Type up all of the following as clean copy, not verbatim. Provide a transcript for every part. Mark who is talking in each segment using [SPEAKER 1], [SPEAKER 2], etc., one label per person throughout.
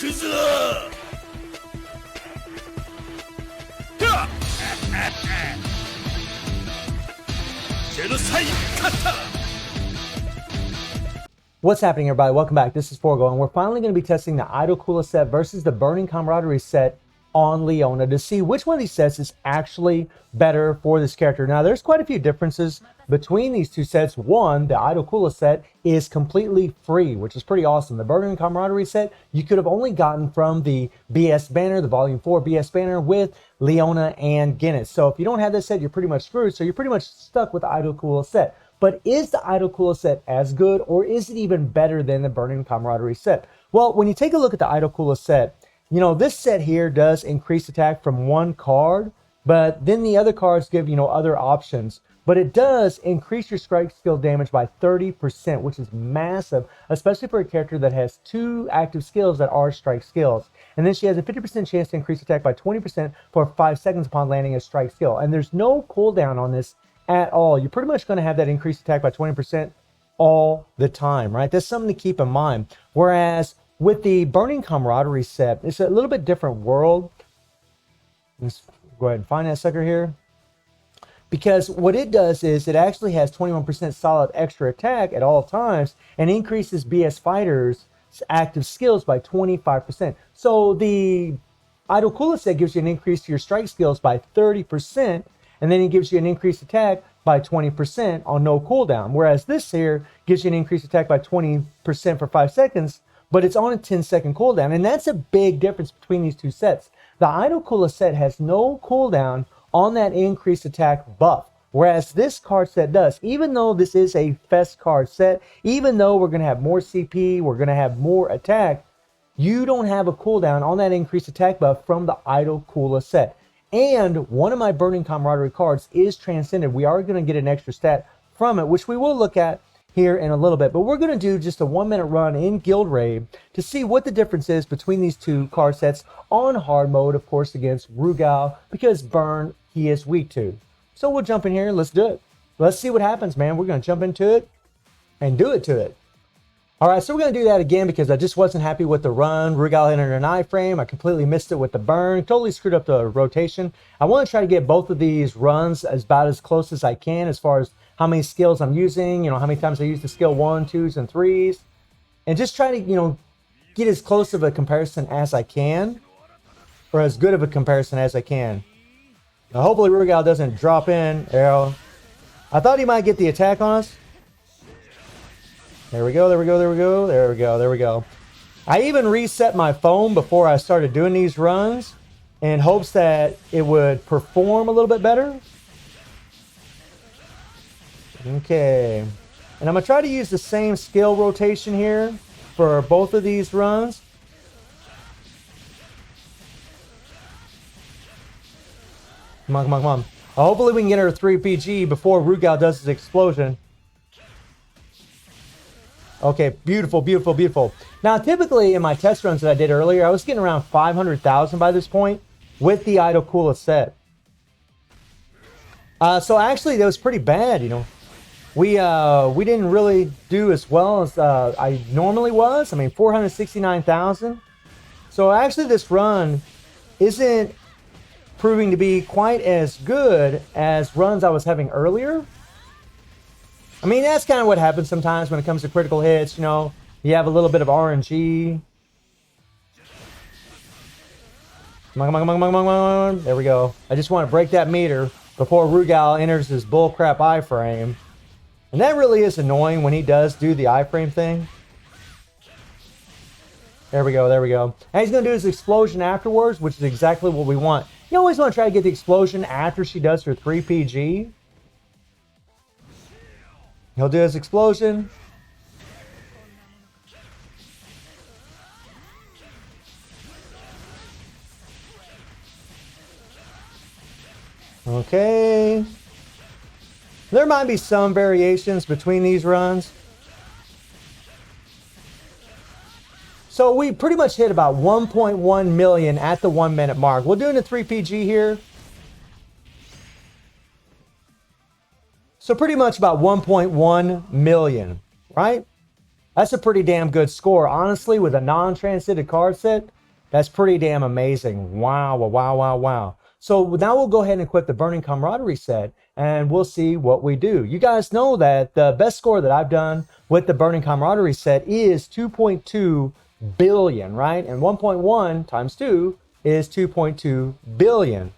[SPEAKER 1] What's happening, everybody? Welcome back. This is Forgo, and we're finally going to be testing the Idol Kula set versus the Burning Camaraderie set on Leona to see which one of these sets is actually better for this character. Now, there's quite a few differences between these two sets. One, the Idol Kula set is completely free, which is pretty awesome. The Burning Camaraderie set, you could have only gotten from the BS banner, the Volume 4 BS banner with Leona and Guinness. So if you don't have this set, you're pretty much screwed. So you're pretty much stuck with the Idol Kula set. But is the Idol Kula set as good, or is it even better than the Burning Camaraderie set? Well, when you take a look at the Idol Kula set, you know, this set here does increase attack from one card, but then the other cards give, you know, other options. But it does increase your strike skill damage by 30%, which is massive, especially for a character that has two active skills that are strike skills. And then she has a 50% chance to increase attack by 20% for 5 seconds upon landing a strike skill. And there's no cooldown on this at all. You're pretty much going to have that increased attack by 20% all the time, right? That's something to keep in mind. Whereas with the Burning Camaraderie set, it's a little bit different world. Let's go ahead and find that sucker here. Because what it does is it actually has 21% solid extra attack at all times and increases BS fighters' active skills by 25%. So the Idol Kula set gives you an increase to your strike skills by 30%, and then it gives you an increased attack by 20% on no cooldown. Whereas this here gives you an increased attack by 20% for 5 seconds, but it's on a 10-second cooldown. And that's a big difference between these two sets. The Idol Kula set has no cooldown on that increased attack buff, whereas this card set does. Even though this is a fest card set, even though we're going to have more CP, we're going to have more attack, you don't have a cooldown on that increased attack buff from the Idol Kula set. And one of my Burning Camaraderie cards is Transcended. We are going to get an extra stat from it, which we will look at here in a little bit. But we're going to do just a 1-minute run in Guild Raid to see what the difference is between these two card sets on hard mode, of course, against Rugal, because Burn he is weak to. So we'll jump in here and let's do it. Let's see what happens, man. We're going to jump into it and do it to it. All right, so we're going to do that again because I just wasn't happy with the run. Rugal entered an iframe. I completely missed it with the burn. Totally screwed up the rotation. I want to try to get both of these runs about as close as I can as far as how many skills I'm using, you know, how many times I use the skill 1, 2s, and 3s. And just try to, you know, get as close of a comparison as I can, or as good of a comparison as I can. Now, hopefully Rugal doesn't drop in. Arrow. I thought he might get the attack on us. There we go, there we go, there we go, there we go, there we go. I even reset my phone before I started doing these runs in hopes that it would perform a little bit better. Okay. And I'm going to try to use the same skill rotation here for both of these runs. Come on, come on, come on. Hopefully we can get her 3PG before Rugal does his explosion. Okay, beautiful, beautiful, beautiful. Now, typically in my test runs that I did earlier, I was getting around 500,000 by this point with the Idol Kula set. So actually, that was pretty bad, you know. We didn't really do as well as I normally was. I mean, 469,000. So actually, this run isn't proving to be quite as good as runs I was having earlier. I mean, that's kind of what happens sometimes when it comes to critical hits, you know. You have a little bit of RNG. Come on, come on, come on, come on, come on. There we go. I just want to break that meter before Rugal enters his bullcrap iframe. And that really is annoying when he does do the iframe thing. There we go, there we go. And he's going to do his explosion afterwards, which is exactly what we want. You always want to try to get the explosion after she does her 3PG. He'll do his explosion. Okay. There might be some variations between these runs. So we pretty much hit about 1.1 million at the 1 minute mark. We're doing a 3PG here. So pretty much about 1.1 million, right? That's a pretty damn good score. Honestly, with a non-transcended card set, that's pretty damn amazing. Wow, wow, wow, wow. So now we'll go ahead and equip the Burning Camaraderie set, and we'll see what we do. You guys know that the best score that I've done with the Burning Camaraderie set is 2.2 billion, right? And 1.1 times 2 is 2.2 billion.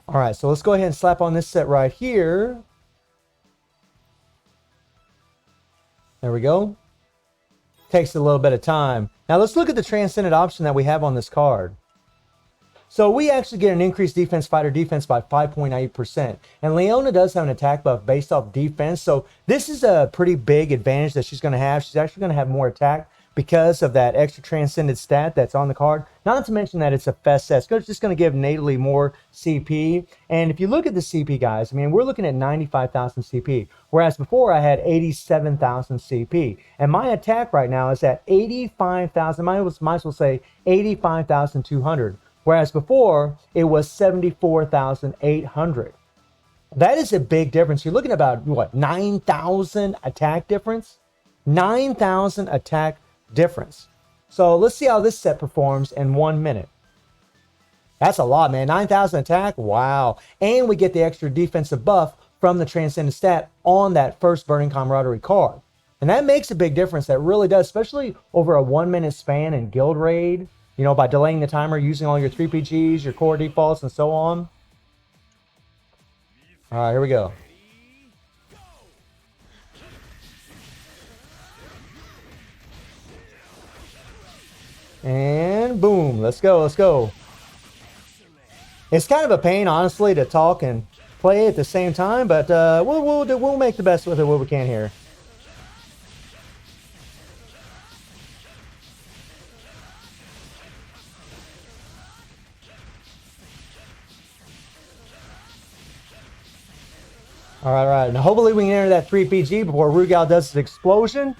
[SPEAKER 1] All right, so let's go ahead and slap on this set right here. There we go. Takes a little bit of time. Now let's look at the transcended option that we have on this card. So we actually get an increased defense fighter defense by 5.8%. And Leona does have an attack buff based off defense. So this is a pretty big advantage that she's going to have. She's actually going to have more attack because of that extra transcended stat that's on the card. Not to mention that it's a fest set. It's just going to give natally more CP. And if you look at the CP, guys, I mean, we're looking at 95,000 CP. Whereas before I had 87,000 CP. And my attack right now is at 85,000. Might as well say 85,200. Whereas before it was 74,800. That is a big difference. You're looking at about, what, 9,000 attack difference? 9,000 attack difference. So let's see how this set performs in 1 minute. That's a lot, man. 9,000 attack. Wow. And we get the extra defensive buff from the transcendent stat on that first Burning Camaraderie card. And that makes a big difference. That really does, especially over a 1 minute span in Guild Raid. You know, by delaying the timer, using all your 3PGs, your core defaults, and so on. All right, here we go. And boom, let's go, let's go. It's kind of a pain, honestly, to talk and play at the same time, but we'll make the best with it what we can here. All right. Now, hopefully we can enter that 3PG before Rugal does his explosion.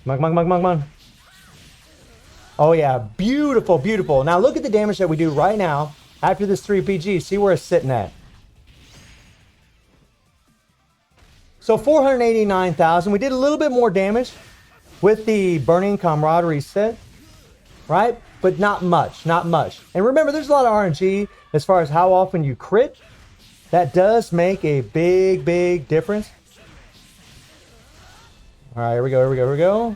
[SPEAKER 1] Come on. Oh, yeah. Beautiful, beautiful. Now, look at the damage that we do right now after this 3PG. See where it's sitting at. So, 489,000. We did a little bit more damage with the Burning Camaraderie set, right? But not much, not much. And remember, there's a lot of RNG as far as how often you crit. That does make a big, big difference. All right, here we go.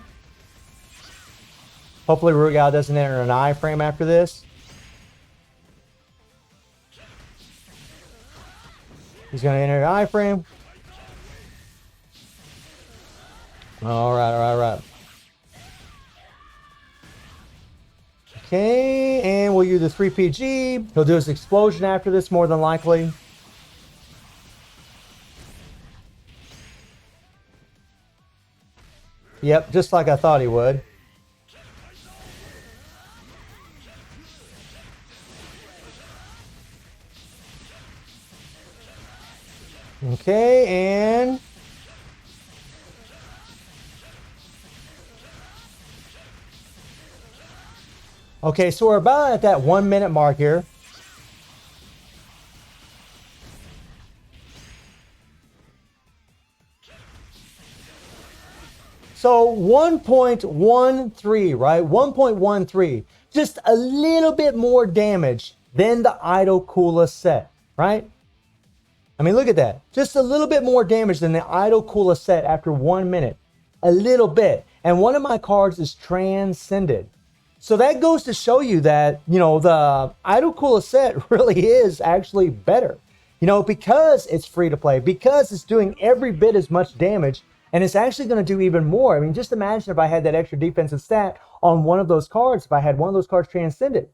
[SPEAKER 1] Hopefully Rugal doesn't enter an iframe after this. He's going to enter an iframe. All right. Okay, and we'll use the 3PG. He'll do his explosion after this, more than likely. Yep, just like I thought he would. Okay, and... okay, so we're about at that 1 minute mark here. So 1.13, right? 1.13. Just a little bit more damage than the Idol Kula set, right? I mean, look at that. Just a little bit more damage than the Idol Kula set after 1 minute. A little bit. And one of my cards is transcended. So that goes to show you that, you know, the Idol Kula set really is actually better. You know, because it's free to play, because it's doing every bit as much damage, and it's actually going to do even more. I mean, just imagine if I had that extra defensive stat on one of those cards, if I had one of those cards transcended,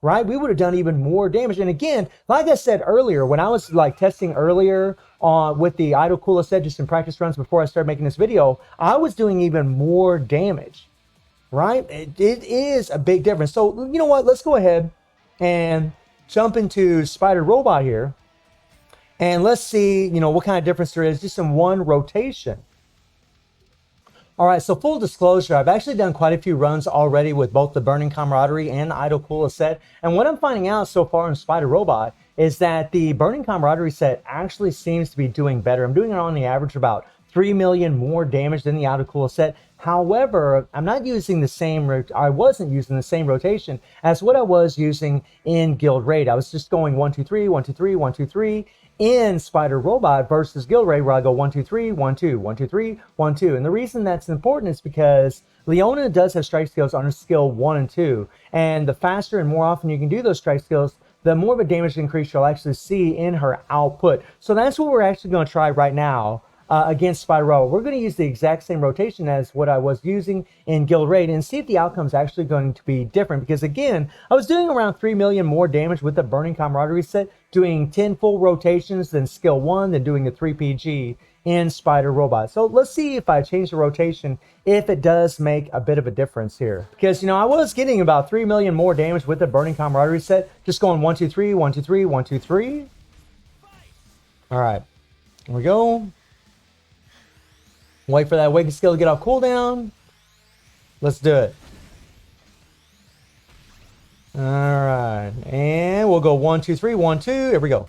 [SPEAKER 1] right? We would have done even more damage. And again, like I said earlier, when I was like testing earlier with the Idol Kula set, just in practice runs before I started making this video, I was doing even more damage, right? It is a big difference. So, you know what? Let's go ahead and jump into Spider Robot here. And let's see, you know, what kind of difference there is just in one rotation. All right, so full disclosure, I've actually done quite a few runs already with both the Burning Camaraderie and the Idol Kula set. And what I'm finding out so far in Spider Robot is that the Burning Camaraderie set actually seems to be doing better. I'm doing it on the average about 3 million more damage than the Autocooler set. However, I wasn't using the same rotation as what I was using in Guild Raid. I was just going 1 2 3 1 2 3 1 2 3 in Spider Robot versus Guild Raid, where I go 1 2 3 1 2 1 2 3 1 2. And the reason that's important is because Leona does have strike skills on her skill 1 and 2, and the faster and more often you can do those strike skills, the more of a damage increase you'll actually see in her output. So that's what we're actually going to try right now against Spider Robot. We're going to use the exact same rotation as what I was using in Guild Raid and see if the outcome is actually going to be different. Because again, I was doing around 3 million more damage with the Burning Camaraderie set, doing 10 full rotations than skill 1, than doing the 3 PG in Spider Robot. So let's see if I change the rotation, if it does make a bit of a difference here. Because, you know, I was getting about 3 million more damage with the Burning Camaraderie set, just going 1 2 3 1 2 3 1 2 3. All right, here we go. Wait for that awaken skill to get off cooldown. Let's do it. All right, and we'll go 1 2 3 1 2. Here we go.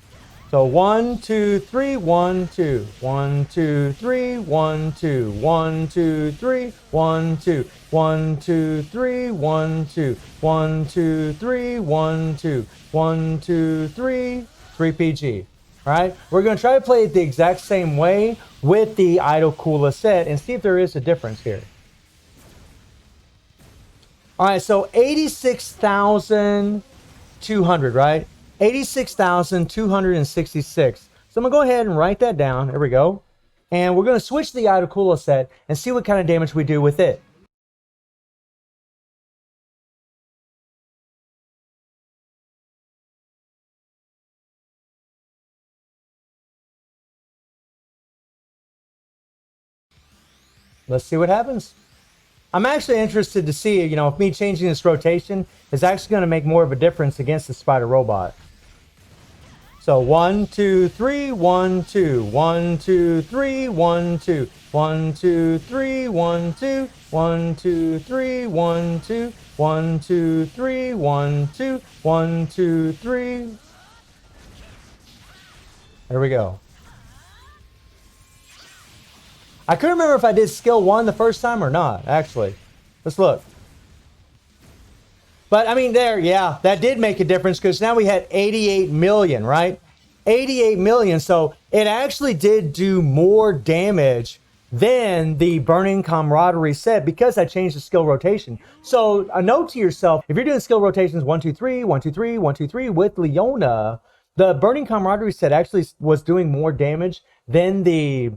[SPEAKER 1] So 1 2 3 1 2 1 2 3 1 2 1 2 3 1 2 1 2 3 1 2 1 2 3 1 2 1 2 3 3 PG. All right, we're going to try to play it the exact same way with the Autocooler set and see if there is a difference here. All right, so 86,200, right? 86,266. So I'm going to go ahead and write that down. There we go. And we're going to switch to the Autocooler set and see what kind of damage we do with it. Let's see what happens. I'm actually interested to see, you know, if me changing this rotation is actually going to make more of a difference against the Spider Robot. So 1 2 3 1 2 1 2 3 1 2 1 2 3 1 2 1 2 3 1 2 1 2 3 1 2 1 2 3. There we go. I couldn't remember if I did skill 1 the first time or not, actually. Let's look. But, I mean, there, yeah, that did make a difference because now we had 88 million, right? 88 million, so it actually did do more damage than the Burning Camaraderie set because I changed the skill rotation. So, a note to yourself, if you're doing skill rotations 1 2 3 1 2 3 1 2 3 with Leona, the Burning Camaraderie set actually was doing more damage than the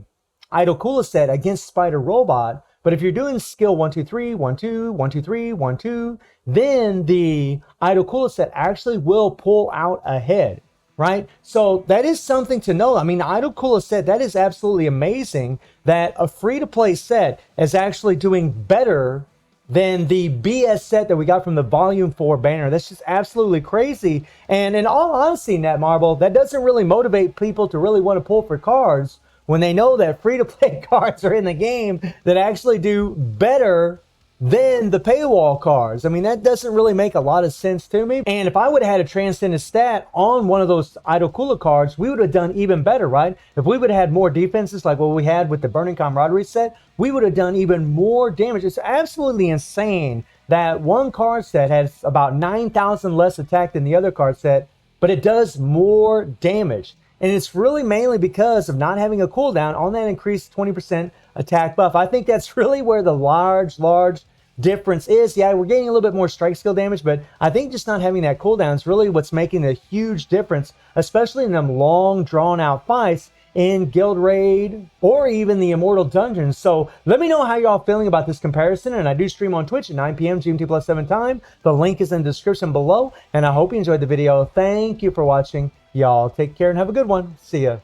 [SPEAKER 1] Autocooler set against Spider Robot. But if you're doing skill 1 2 3 1 2 1 2 3 1 2, then the Autocooler set actually will pull out ahead, right? So that is something to know. I mean, the Autocooler set, that is absolutely amazing that a free-to-play set is actually doing better than the BS set that we got from the Volume 4 banner. That's just absolutely crazy. And in all honesty, Netmarble, that doesn't really motivate people to really want to pull for cards when they know that free-to-play cards are in the game that actually do better than the paywall cards. I mean, that doesn't really make a lot of sense to me. And if I would have had a transcendent stat on one of those Autocooler cards, we would have done even better, right? If we would have had more defenses like what we had with the Burning Camaraderie set, we would have done even more damage. It's absolutely insane that one card set has about 9,000 less attack than the other card set, but it does more damage. And it's really mainly because of not having a cooldown on that increased 20% attack buff. I think that's really where the large difference is. Yeah, we're getting a little bit more strike skill damage, but I think just not having that cooldown is really what's making a huge difference, especially in them long, drawn-out fights in Guild Raid or even the Immortal Dungeons. So let me know how y'all feeling about this comparison, and I do stream on Twitch at 9 p.m. GMT+7 time. The link is in the description below, and I hope you enjoyed the video. Thank you for watching. Y'all take care and have a good one. See ya.